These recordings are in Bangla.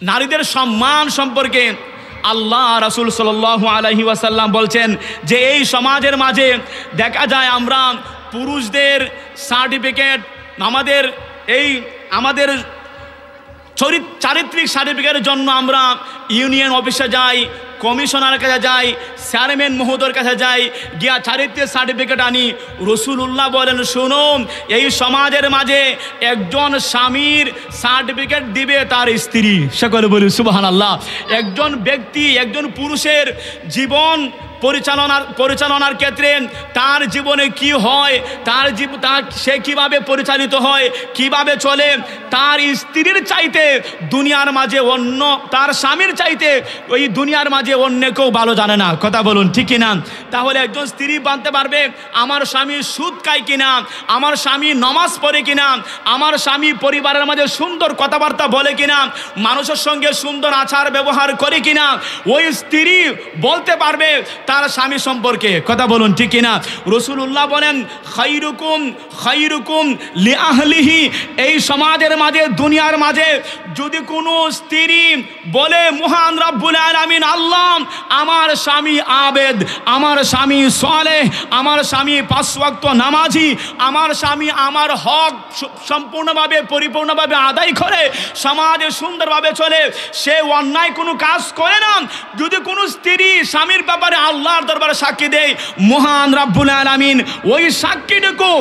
নারীদের সম্মান সম্পর্কে আল্লাহ রাসূল সাল্লাল্লাহু আলাইহি ওয়াসাল্লাম বলছেন যে এই সমাজের মাঝে দেখা যায় আমরা পুরুষদের সার্টিফিকেট আমাদের চারিত্রিক সার্টিফিকেটের জন্য আমরা ইউনিয়ন অফিসে যাই, কমিশনারের কাছে যাই, চেয়ারম্যান মহোদয়ের কাছে যাই, গিয়া চারিত্রিক সার্টিফিকেট আনি। রাসূলুল্লাহ বলেন, শোনো, এই সমাজের মাঝে একজন স্বামীর সার্টিফিকেট দিবে তার স্ত্রী। সকলে বলি সুবহানাল্লাহ। একজন ব্যক্তি, একজন পুরুষের জীবন পরিচালনার ক্ষেত্রে তার জীবনে কি হয়, সে কিভাবে পরিচালিত হয়, কিভাবে চলে, তার স্ত্রীর চাইতে দুনিয়ার মাঝে অন্য, তার স্বামীর চাইতে ওই দুনিয়ার মাঝে অন্য কেউ ভালো জানে না। কথা বলুন, ঠিক কিনা? তাহলে একজন স্ত্রী জানতে পারবে আমার স্বামী সুদ খায় কিনা, আমার স্বামী নামাজ পড়ে কিনা, আমার স্বামী পরিবারের মাঝে সুন্দর কথাবার্তা বলে কিনা, মানুষের সঙ্গে সুন্দর আচার ব্যবহার করে কিনা। ওই স্ত্রী বলতে পারবে তার স্বামী সম্পর্কে। কথা বলুন, ঠিক কিনা? রাসূলুল্লাহ বলেন, খায়রুকুম লিআহলিহি। এই সমাজের মাঝে, দুনিয়ার মাঝে যদি কোনো স্ত্রী বলে মহান রব্বুল আলামিন আল্লাহ, আমার স্বামী আবেদ, আমার স্বামী সালেহ, আমার স্বামী 5 ওয়াক্ত নামাজি, আমার স্বামী আমার হক সম্পূর্ণভাবে পরিপূর্ণভাবে আদায় করে, সমাজে সুন্দরভাবে চলে, সে অন্যায় কোনো কাজ করে না, যদি কোনো স্ত্রী স্বামীর ব্যাপারে আল্লাহর দরবারে সাক্ষী দেয়, মহান রব্বুল আলামিন ওই সাক্ষীটুকু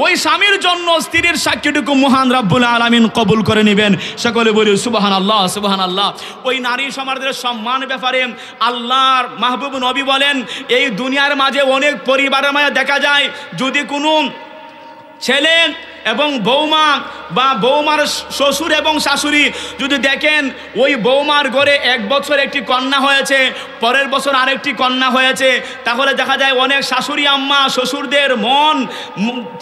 ওই স্বামীর জন্য স্ত্রীর সাক্ষীটুকু মহান রব্বুল আলামিন কবুল করে নেবেন। সকলে বলি সুবহানাল্লাহ, সুবহানাল্লাহ। ওই নারী সমাজের সম্মান ব্যাপারে আল্লাহর মাহবুব নবী বলেন, এই দুনিয়ার মাঝে অনেক পরিবারের মাঝে দেখা যায় যদি কোনো ছেলে এবং বৌমা বা বৌমার শ্বশুর এবং শাশুড়ি যদি দেখেন ওই বৌমার ঘরে 1 বছর একটি কন্যা হয়েছে, পরের বছর আরেকটি কন্যা হয়েছে, তাহলে দেখা যায় অনেক শাশুড়ি আম্মা শ্বশুরদের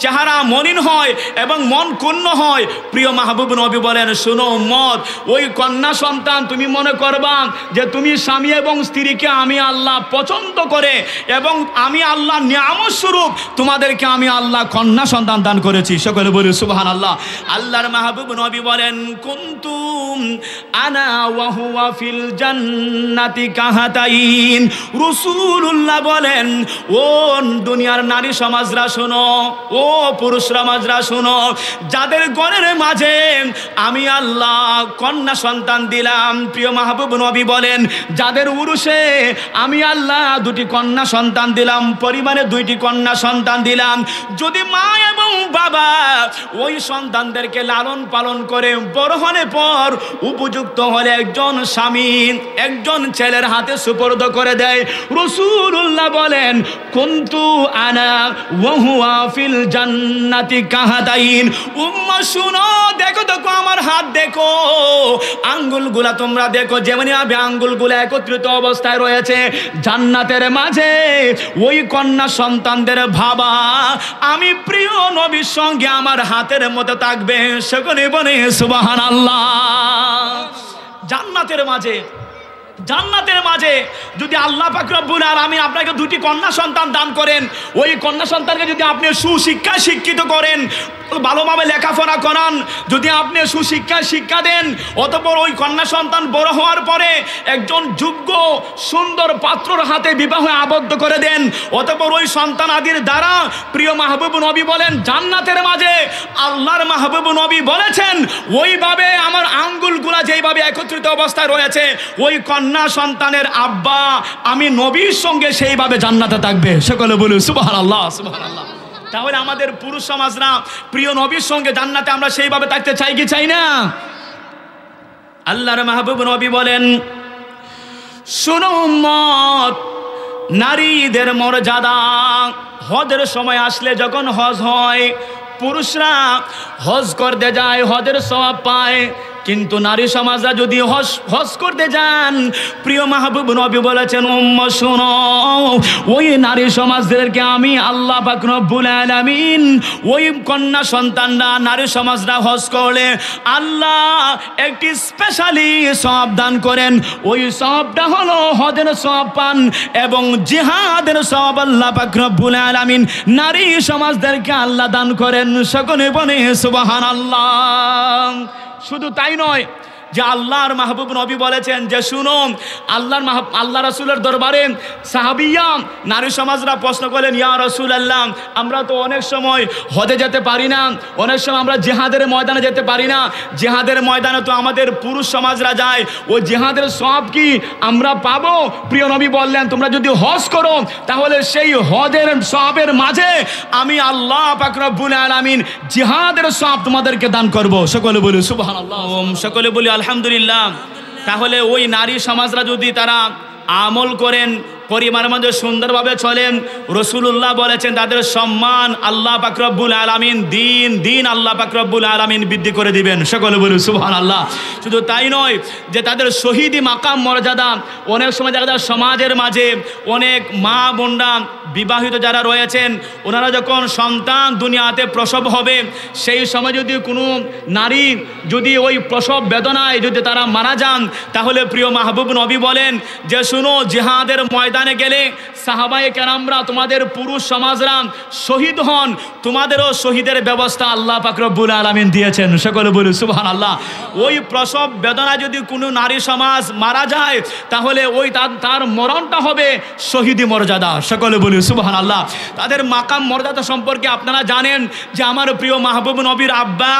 চেহারা মলিন হয় এবং মন ক্ষুণ্ণ হয়। প্রিয় মাহবুব নবী বলেন, শোনো উম্মত, ওই কন্যা সন্তান তুমি মনে করবা যে তুমি স্বামী এবং স্ত্রীকে আমি আল্লাহ পছন্দ করে এবং আমি আল্লাহ নিয়ামত স্বরূপ তোমাদেরকে আমি আল্লাহ কন্যা সন্তান দান করেছি। সকলে বলি সুবহানাল্লাহ। আল্লাহর মাহবুব নবী বলেন, কুনতুম আনা ওয়া হুয়া ফিল জান্নাতি কাহাতাইন। রাসূলুল্লাহ বলেন, ও দুনিয়ার নারী সমাজরা শোনো, ও পুরুষ সমাজরা শোনো, যাদের ঘরের মাঝে আমি আল্লাহ কন্যা সন্তান দিলাম, প্রিয় মাহবুব নবী বলেন, যাদের উরুসে আমি আল্লাহ 2টি কন্যা সন্তান দিলাম, পরিবারে 2টি কন্যা সন্তান দিলাম, যদি মা এবং বাবা ওই সন্তানদেরকে লালন পালন করে বড় হলে পর উপযুক্ত হলে একজন স্বামী একজন ছেলের হাতে সুপর্দ করে দেয়, রাসূলুল্লাহ বলেন, কুনতু আনা ওয়া হুয়া ফিল জান্নাতি কাহাতাইন। উম্মাহ শুনো, দেখো আমার হাত দেখো, আঙ্গুলগুলা তোমরা দেখো, যেমনি ভাবে আঙ্গুলগুলা একত্রিত অবস্থায় রয়েছে জান্নাতের মাঝে, ওই কন্যা সন্তানদের ভাবা আমি প্রিয় নবীর সঙ্গে আমার হাতের মতো থাকবে। সকলে বলে সুবহানাল্লাহ। জান্নাতের মাঝে যদি আল্লাহ পাক রব্বুল আলামিন আপনাকে 2টি কন্যা সন্তান দান করেন, ওই কন্যা সন্তানকে যদি আপনি সুশিক্ষায় শিক্ষিত করেন, ভালোভাবে লেখাপড়া করান, যদি আপনি সুশিক্ষায় শিক্ষা দেন, অতঃপর ওই কন্যা সন্তান বড় হওয়ার পরে একজন যোগ্য সুন্দর পাত্রর হাতে বিবাহে আবদ্ধ করে দেন, অতঃপর ওই সন্তান আদির দ্বারা প্রিয় মাহবুব নবী বলেন, জান্নাতের মাঝে আল্লাহর মাহবুব নবী বলেছেন, ওইভাবে আমার আঙ্গুলগুলা যেইভাবে একত্রিত অবস্থায় রয়েছে, ওই কন্যা সন্তানের আব্বা আমি নবীর সঙ্গে সেইভাবে জান্নাতে থাকবে। সকলে বলুন সুবহানাল্লাহ, সুবহানাল্লাহ। তাহলে আমাদের পুরুষ সমাজরা প্রিয় নবীর সঙ্গে জান্নাতে আমরা সেইভাবে থাকতে চাই কি চাই না? আল্লাহর মাহবুব নবী বলেন, শোনো উম্মত, নারীদের মর্যাদা হজের সময় আসলে, যখন হজ হয় পুরুষরা হজ করতে যায়, হজের সওয়াব পায়, কিন্তু নারী সমাজরা যদি হজ করতে যান, প্রিয় মাহবুব নবী বলেছেন, উম্মাহ শোনো, ওই নারী সমাজদেরকে আমি আল্লাহ পাক রব্বুল আলামিন ওই কন্যা সন্তানরা নারী সমাজরা হজ করলে আল্লাহ একটি স্পেশালি সওয়াব দান করেন। ওই সওয়াবটা হলো হজের সওয়াব পান এবং জিহাদের সওয়াব আল্লাহ পাক রব্বুল আলামিন নারী সমাজদেরকে আল্লাহ দান করেন। সকলে বলে সুবহানাল্লাহ। শুধু তাই নয়, যে আল্লাহর মাহবুব নবী বলেছেন যে শুনো, আল্লাহ রাসূলের দরবারে সাহাবিয়া নারী সমাজরা প্রশ্ন করলেন, ইয়া রাসূলুল্লাহ, আমরা তো অনেক সময় হজে যেতে পারি না, অনেক সময় আমরা জিহাদের ময়দানে যেতে পারি না, জিহাদের ময়দানে তো আমাদের পুরুষ সমাজরা যায়, ওই জিহাদের সওয়াব কি আমরা পাবো? প্রিয় নবী বললেন, তোমরা যদি হজ করো তাহলে সেই হজের সওয়াবের মাঝে আমি আল্লাহ পাক রব্বুল আলামিন জিহাদের সওয়াব তোমাদেরকে দান করব। সকলে বলি সুবহানাল্লাহ, সকলে বলি আলহামদুলিল্লাহ। তাহলে ওই নারী সমাজরা যদি তারা আমল করেন, পরিবারের মধ্যে সুন্দরভাবে চলেন, রাসূলুল্লাহ বলেছেন তাদের সম্মান আল্লাহ পাক রব্বুল আলামিন দিন আল্লাহ পাক রব্বুল আলামিন বৃদ্ধি করে দিবেন। সকলে বলি সুবহানাল্লাহ। শুধু তাই নয়, যে তাদের শহীদি মাকাম মর্যাদা, অনেক সময় দেখা যায় সমাজের মাঝে অনেক মা বোনরা বিবাহিত যারা রয়েছেন, ওনারা যখন সন্তান দুনিয়াতে প্রসব হবে, সেই সময় যদি কোনো নারী যদি ওই প্রসব বেদনায় যদি তারা মারা যান, তাহলে প্রিয় মাহবুব নবী বলেন যে শুনো, জিহাদের ময়দানে গেলে সাহাবায়ে কেরামরা তোমাদের পুরুষ সমাজরা শহীদ হন, তোমাদেরও শহীদের ব্যবস্থা আল্লাহ পাক রব্বুল আলামিন দিয়েছেন। সকলে বলি সুবহানাল্লাহ। ওই প্রসব বেদনা যদি কোনো নারী সমাজ মারা যায়, তাহলে ওই তার মরণটা হবে শহীদি মর্যাদা। সকলে বলি সুবহানাল্লাহ। তাদের মাকাম মর্যাদা সম্পর্কে আপনারা জানেন যে আমার প্রিয় মাহবুব নবীর আব্বা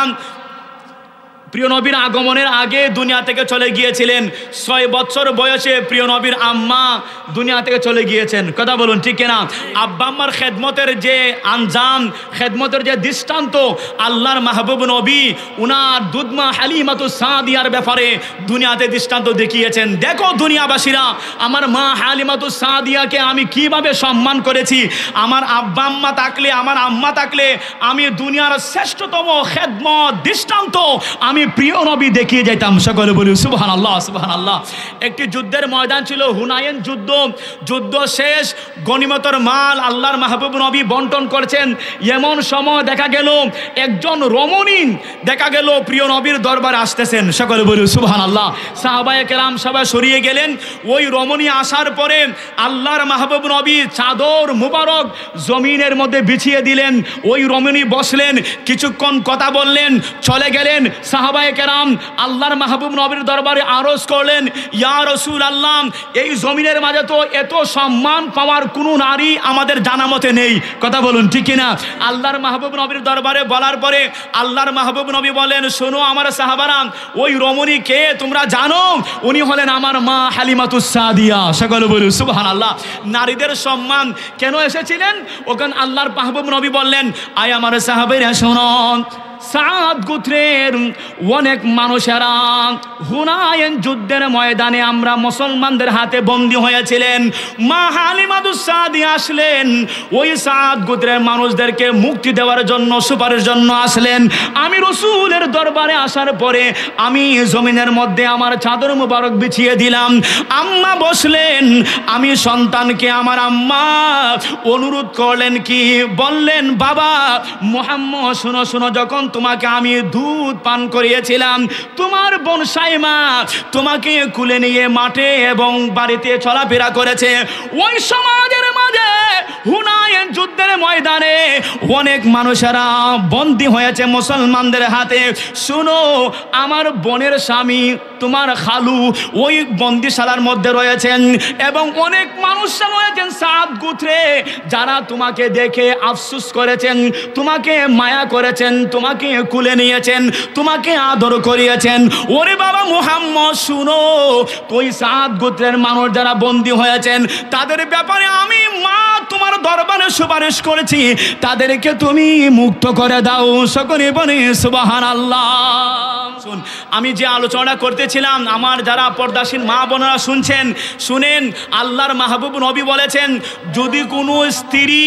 প্রিয় নবীর আগমনের আগে দুনিয়া থেকে চলে গিয়েছিলেন। 6 বছর বয়সে প্রিয় নবীর আম্মা দুনিয়া থেকে চলে গিয়েছেন। কথা বলুন ঠিক কিনা? আব্বা আম্মার খেদমতের যে আঞ্জাম, খেদমতের যে দৃষ্টান্ত আল্লাহর মাহবুব নবী উনার দুধমা হালিমাতুস সাদিয়ার ব্যাপারে দুনিয়াতে দৃষ্টান্ত দেখিয়েছেন। দেখো দুনিয়াবাসীরা, আমার মা হালিমাতুস সাদিয়াকে আমি কিভাবে সম্মান করেছি। আমার আব্বা আম্মা থাকলে, আমার আম্মা থাকলে আমি দুনিয়ার শ্রেষ্ঠতম খেদমত দৃষ্টান্ত আমি প্রিয় নবী দেখিয়ে যেতাম। সকলে বলি সুবহানাল্লাহ, সুবহানাল্লাহ। একটি যুদ্ধের ময়দান ছিল, হুনাইন যুদ্ধ। যুদ্ধ শেষ, গনিমতের মাল আল্লাহর মাহবুব নবী বন্টন করছেন। এমন সময় দেখা গেল একজন রমণী দেখা গেল প্রিয় নবীর দরবারে আসতেছেন। সকলে বলি সুবহানাল্লাহ। সাহাবায়ে কেরাম সবাই সরিয়ে গেলেন। ওই রমণী আসার পরে আল্লাহর মাহবুব নবী চাদর মুবারক জমিনের মধ্যে বিছিয়ে দিলেন। ওই রমণী বসলেন, কিছুক্ষণ কথা বললেন, চলে গেলেন। সাহাবায়ে কেরাম আল্লাহর মাহবুব নবীর দরবারে আরজ করলেন, ইয়া রাসূলুল্লাহ, এই জমিনের মাঝে তো এত সম্মান পাওয়ার কোনো নারী আমাদের জানা মতে নেই। কথা বলুন ঠিক কিনা? আল্লাহর মাহবুব নবীর দরবারে বলার পরে আল্লাহর মাহবুব নবী বলেন, শোনো আমার সাহাবারা, ওই রমণী কে তোমরা জানো? উনি হলেন আমার মা হালিমাতুস সাদিয়া। সকলে বলুন সুবহানাল্লাহ। নারীদের সম্মান কেন এসেছিলেন ওখানে? আল্লাহর মাহবুব নবী বললেন, আয় আমার সাহাবীরা শোনো, সাদ গোত্রের অনেক মানুষেরা হুনাইন যুদ্ধের ময়দানে আমরা মুসলমানদের হাতে বন্দী হয়েছিলেন। মা হালিমাতুস সাদিয়া আসলেন, ওই সাদ গোত্রের মানুষদেরকে মুক্তি দেওয়ার জন্য, সুপারিশ জন্য আসলেন। আমি রাসূলের দরবারে আসার পরে আমি জমিনের মধ্যে আমার চাদর মুবারক বিছিয়ে দিলাম। আম্মা বসলেন, আমি সন্তানকে আমার আম্মা অনুরোধ করলেন, কি বললেন, বাবা মুহাম্মদ শুনো শুনো, যখন তোমাকে আমি দুধ পান করিয়েছিলাম, তোমার বোন সাইমা তোমাকে কুলে নিয়ে মাঠে এবং বাড়িতে চলাফেরা করেছে। ওই সমাজের মাঝে হুনাইন যুদ্ধের ময়দানে অনেক মানুষেরা বন্দী হয়েছে মুসলমানদের হাতে। শুনো, আমার বোনের স্বামী তোমার খালু ওই বন্দিশালার মধ্যে রয়েছেন এবং অনেক মানুষরা রয়েছেন সাদ গোত্রে, যারা তোমাকে দেখে আফসোস করেছেন, তোমাকে মায়া করেছেন, তোমাকে কুলে নিয়েছেন, তোমাকে আদর করিয়েছেন। ওরে বাবা মুহাম্মদ শুনো, ওই সাদ গোত্রের মানুষ যারা বন্দী হয়েছেন তাদের ব্যাপারে আমি মা তোমার দরবারে সুপারিশ করেছি, তাদেরকে তুমি মুক্ত করে দাও। সকলে বলে সুবহানাল্লাহ। শুন, আমি যে আলোচনা করতেছিলাম, আমার যারা পর্দাসীন মা বোনেরা শুনছেন, শুনেন, আল্লাহর মাহবুব নবী বলেছেন, যদি কোনো স্ত্রী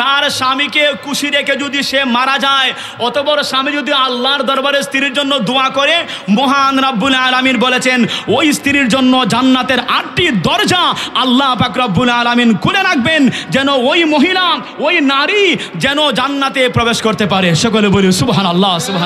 তার স্বামীকে খুশি রেখে যদি সে মারা যায়, অতঃপর স্বামী যদি আল্লাহর দরবারে স্ত্রীর জন্য দোয়া করে, মহান রব্বুল আলামিন বলেছেন ওই স্ত্রীর জন্য জান্নাতের 8টি দরজা আল্লাহ পাক রব্বুল আলামিন খুলে রাখবেন, যেন ওই মহিলা, ওই নারী যেন জান্নাতে প্রবেশ করতে পারে। সকলে বলি সুবহানাল্লাহ, সুবহানাল্লাহ।